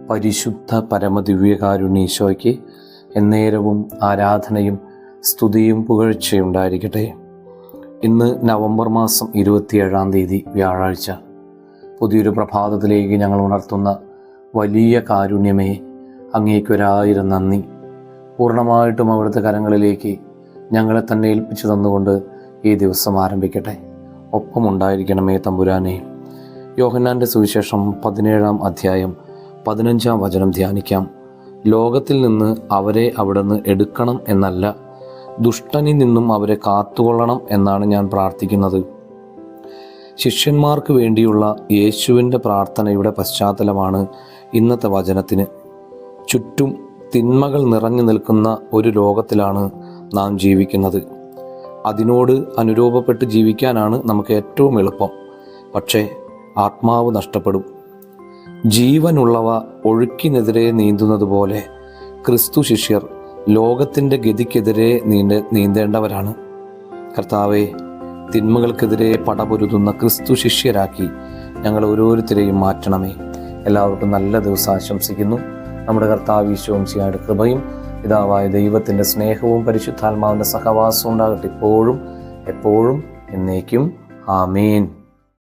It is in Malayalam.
പരിശുദ്ധ പരമദിവ്യകാരുണ്യ എന്നേരവും ആരാധനയും സ്തുതിയും പുകഴ്ചയുണ്ടായിരിക്കട്ടെ. ഇന്ന് നവംബർ മാസം 27-ാം തീയതി വ്യാഴാഴ്ച. പുതിയൊരു പ്രഭാതത്തിലേക്ക് ഞങ്ങൾ ഉണർത്തുന്ന വലിയ കാരുണ്യമേ, അങ്ങേക്കൊരായിരം നന്ദി. പൂർണ്ണമായിട്ടും അവിടുത്തെ കരങ്ങളിലേക്ക് ഞങ്ങളെ തന്നെ ഏൽപ്പിച്ചു തന്നുകൊണ്ട് ഈ ദിവസം ആരംഭിക്കട്ടെ. ഒപ്പമുണ്ടായിരിക്കണമേ തമ്പുരാനെ. യോഹന്നാൻ്റെ സുവിശേഷം 17-ാം അധ്യായം 15-ാം വചനം ധ്യാനിക്കാം. ലോകത്തിൽ നിന്ന് അവരെ അവിടുന്ന് എടുക്കണം എന്നല്ല, ദുഷ്ടനിൽ നിന്നും അവരെ കാത്തുകൊള്ളണം എന്നാണ് ഞാൻ പ്രാർത്ഥിക്കുന്നത്. ശിഷ്യന്മാർക്ക് വേണ്ടിയുള്ള യേശുവിൻ്റെ പ്രാർത്ഥനയുടെ പശ്ചാത്തലമാണ് ഇന്നത്തെ വചനത്തിന്. ചുറ്റും തിന്മകൾ നിറഞ്ഞു നിൽക്കുന്ന ഒരു ലോകത്തിലാണ് നാം ജീവിക്കുന്നത്. അതിനോട് അനുരൂപപ്പെട്ട് ജീവിക്കാനാണ് നമുക്ക് ഏറ്റവും എളുപ്പം. പക്ഷേ ആത്മാവ് നഷ്ടപ്പെടും. ജീവനുള്ളവ ഒഴുക്കിനെതിരെ നീന്തുന്നത് പോലെ ക്രിസ്തു ശിഷ്യർ ലോകത്തിൻ്റെ ഗതിക്കെതിരെ നീന്തേണ്ടവരാണ്. കർത്താവെ, തിന്മകൾക്കെതിരെ പടപൊരുതുന്ന ക്രിസ്തു ശിഷ്യരാക്കി ഞങ്ങൾ ഓരോരുത്തരെയും മാറ്റണമേ. എല്ലാവർക്കും നല്ല ദിവസം ആശംസിക്കുന്നു. നമ്മുടെ കർത്താവ് ഈശോ മിശിഹായുടെ കൃപയും പിതാവായ ദൈവത്തിൻ്റെ സ്നേഹവും പരിശുദ്ധാത്മാവിൻ്റെ സഹവാസവും ഉണ്ടാകട്ടെ, ഇപ്പോഴും എപ്പോഴും എന്നേക്കും. ആമേൻ.